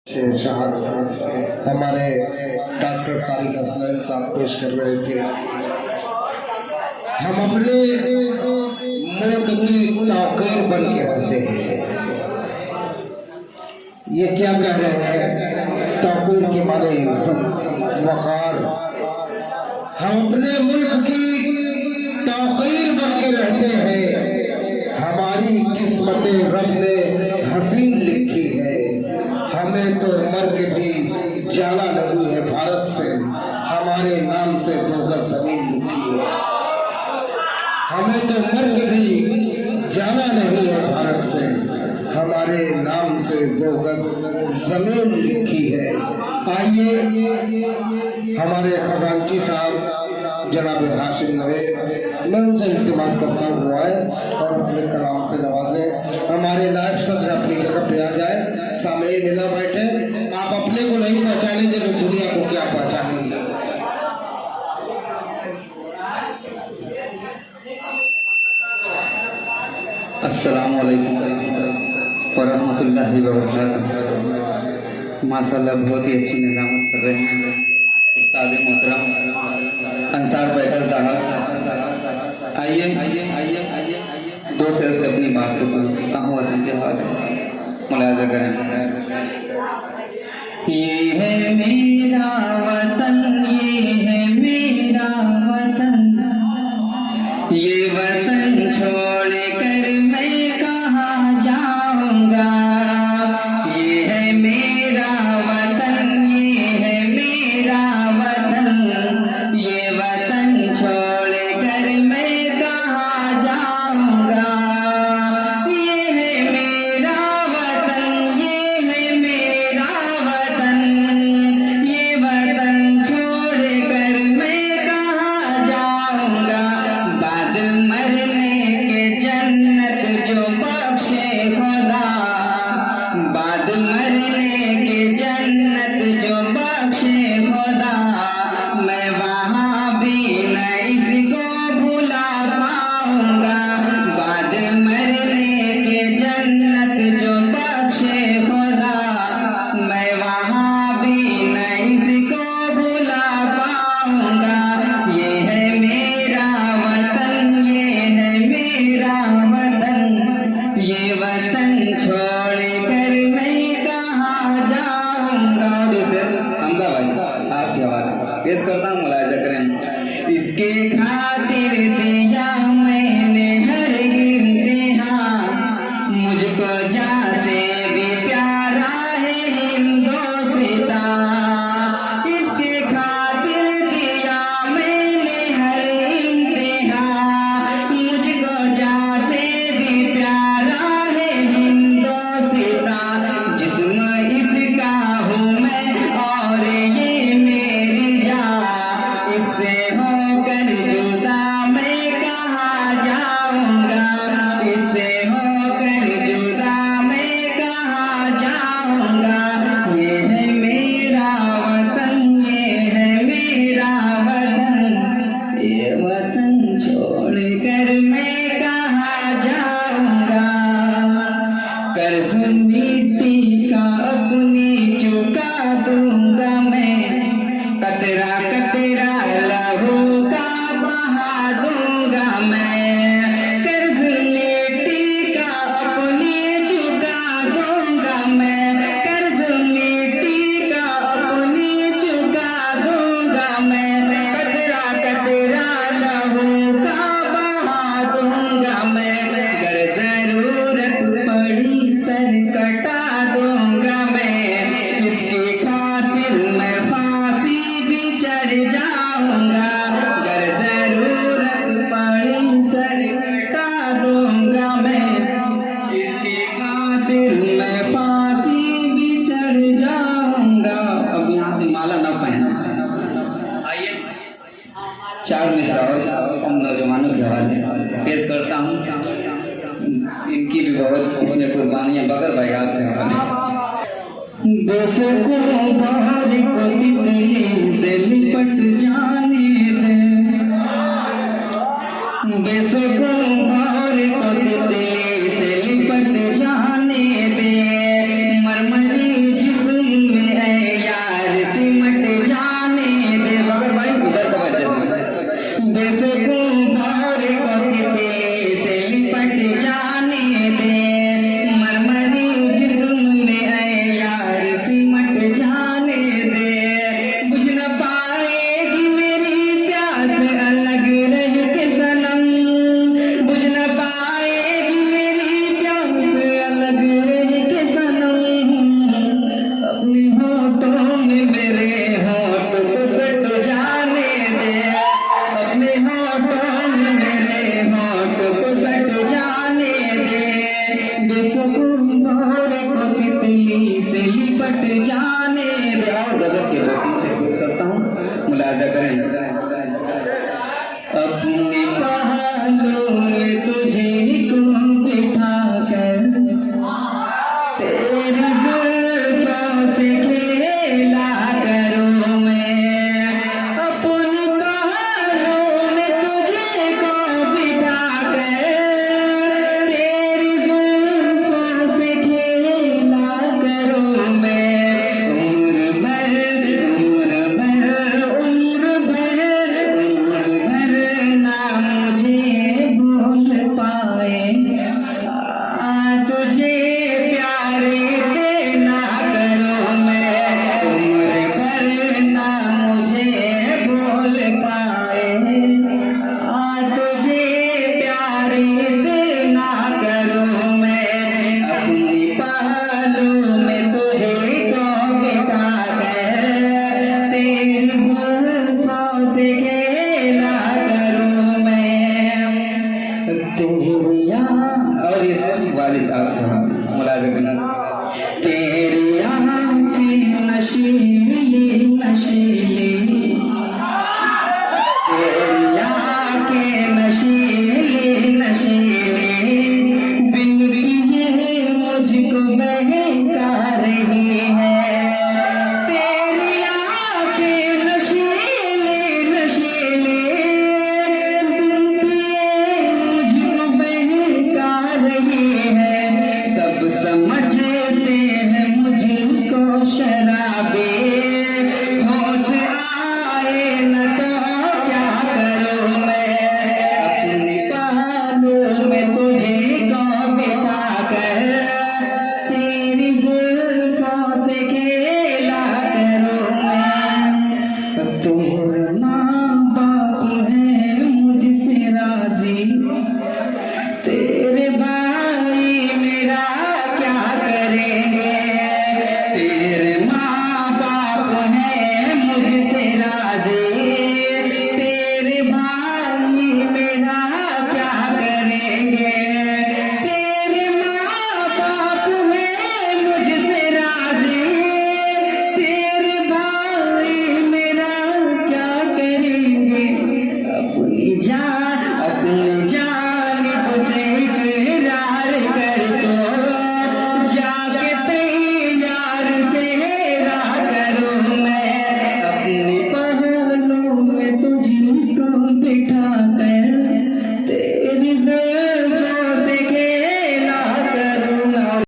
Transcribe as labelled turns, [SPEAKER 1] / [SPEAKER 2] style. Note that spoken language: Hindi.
[SPEAKER 1] हमारे डॉक्टर तारिक हसनैन साहब पेश कर रहे थे। हम अपने मुल्क की तौकीर बन के रहते हैं। ये क्या कह रहे हैं? तौकीर के माने इज्जत वक़ार। हम अपने मुल्क की तौकीर बन के रहते हैं। हमारी किस्मत रब ने हसीन लिखी है। हमें तो मर के भी जाना नहीं है भारत से। हमारे नाम से 2 गज जमीन लिखी है। हमें तो मर के भी जाना नहीं है भारत से। हमारे नाम से 2 गज जमीन लिखी है। आइए हमारे खजांची साहब जनाब हाशिम नवेद, मैं उनसे इल्तिमास करता हूँ वो आए और अपने कलाम से नवाजे। हमारे नायब सदर अपनी जगह पे आ जाए, सामने मिला बैठे। आप अपने को नहीं पहचानेंगे तो दुनिया को क्या पहचानेंगे?
[SPEAKER 2] अस्सलामु अलैकुम वरहमतुल्लाहि वबरकातुहू। माशाल्लाह बहुत ही अच्छी निज़ामत कर रहे हैं उस्ताद मोहतरम अंसार बैकर साहब। आइए 2 शेर से अपनी बात को सुनता हूँ। वतन के हवाले मुलाज़ा करें। ये है मेरा वतन, ये है मेरा वतन, ये वतन छोड़ कर मैं कहाँ जाऊंगा। ये है मेरा वतन, ये है मेरा वतन, ये वतन छोड़ कर मैं कहाँ जाऊंगा। ये है मेरा वतन, ये है मेरा वतन, ये वतन छोड़ कर मैं कहाँ जाऊंगा। बाद मरने के जन्नत जो बख्शे खुदा, बाद मरने के जन्नत जो बख्शे खुदा, मैं वहाँ भी न इसको भुला पाऊंगा। बाद मरने के जन्नत जो बख्शे खुदा, मैं वहाँ भी न इसको भुला पाऊंगा। ये है मेरा वतन, ये है मेरा वतन, ये वतन छोड़ कर मैं कहाँ जाऊंगा। हमजा भाई आपके हवाले पेश करता हूँ, मुलाहिजा करें। इसके खातिर दिया मैंने हर इम्तिहान, मुझको जान से भी प्यारा है हिंदुस्तान। इसके खातिर दिया मैंने हर इम्तिहान, मुझको जान से भी प्यारा है हिंदुस्तान। जिस्म इसका हूँ मैं और ये मेरी जान, इससे होकर जुदा मैं कहाँ जाऊंगा। इससे होकर जुदा मैं कहाँ जाऊंगा। ये है मेरा वतन, ये है मेरा वतन, ये वतन छोड़ कर मैं कहाँ जाऊंगा। कर्ज मिट्टी का अपनी चुका दूंगा मैं, कतरा कतरा लहू का बहा दूंगा मैं। कर्ज मिट्टी का अपनी चुका दूंगा मैं, कर्ज मिट्टी का अपनी चुका दूंगा मैं। कतरा कतरा लहू का बहा दूंगा मैं। अगर जरूरत पड़ी सर कटा दूंगा मैं, इसकी खातिर मैं फांसी भी चढ़ जाऊंगा। अगर जरूरत पड़ी सर कटा दूंगा मैं, इसकी खातिर मैं फांसी भी चढ़ जाऊंगा। अब यहाँ से माला ना पाए। आइए 4 मिसरा और हम नौजवानों के हवाले पेश करता हूँ। इनकी भी बहुत इसमें कुर्बानियाँ बकर भाई आपके हवाले। देश को बाहर को तितली से लिपट जाने दे, देश को बाहर को तितली से लिपट जाने दे। मरमरी जिस्म जाने दे। और गजल के 2-3 से बोल सकता हूँ, मुलाजा करें। अपने पहलू में तुझे को बिठा कर तेरी जुल्फों से खेला करूं मैं। अपने पहलू में तुझे को बिठा कर तेरी जुल्फों से खेला करूं मैं। उम्र भर ना मुझे भूल पाए, तुझे प्यार इतना करूं मैं। उम्र भर ना मुझे भूल पाए, तुझे प्यार इतना करूं मैं। अपनी पहलू में तुझे को बिठा कर तेरी जुल्फों से खेला करूं मैं। तेरी और ये वाली साहब का मुलाज़ा करना। तेरी आँखें नशीली नशीली, तेरी आँखें नशीली नशीली, बिन पिए मुझको बहका रही है। तेरी आँखें नशीली नशीली, बिन पिए मुझको बहका रही है। सब समझते हैं मुझको शराबी, होश आए न तो क्या करूं मैं। अपनी पहलू में तुझे को बिठा कर तेरी जुल्फों से खेला करूं मैं। तेरे माँ बाप है मुझसे राजी, तेरे भाई मेरा क्या करेंगे। तेरे माँ बाप है मुझसे राजी, तेरे भाई मेरा क्या करेंगे। तेरे माँ बाप है मुझसे राजी, तेरे भाई मेरा क्या करेंगे। अपनी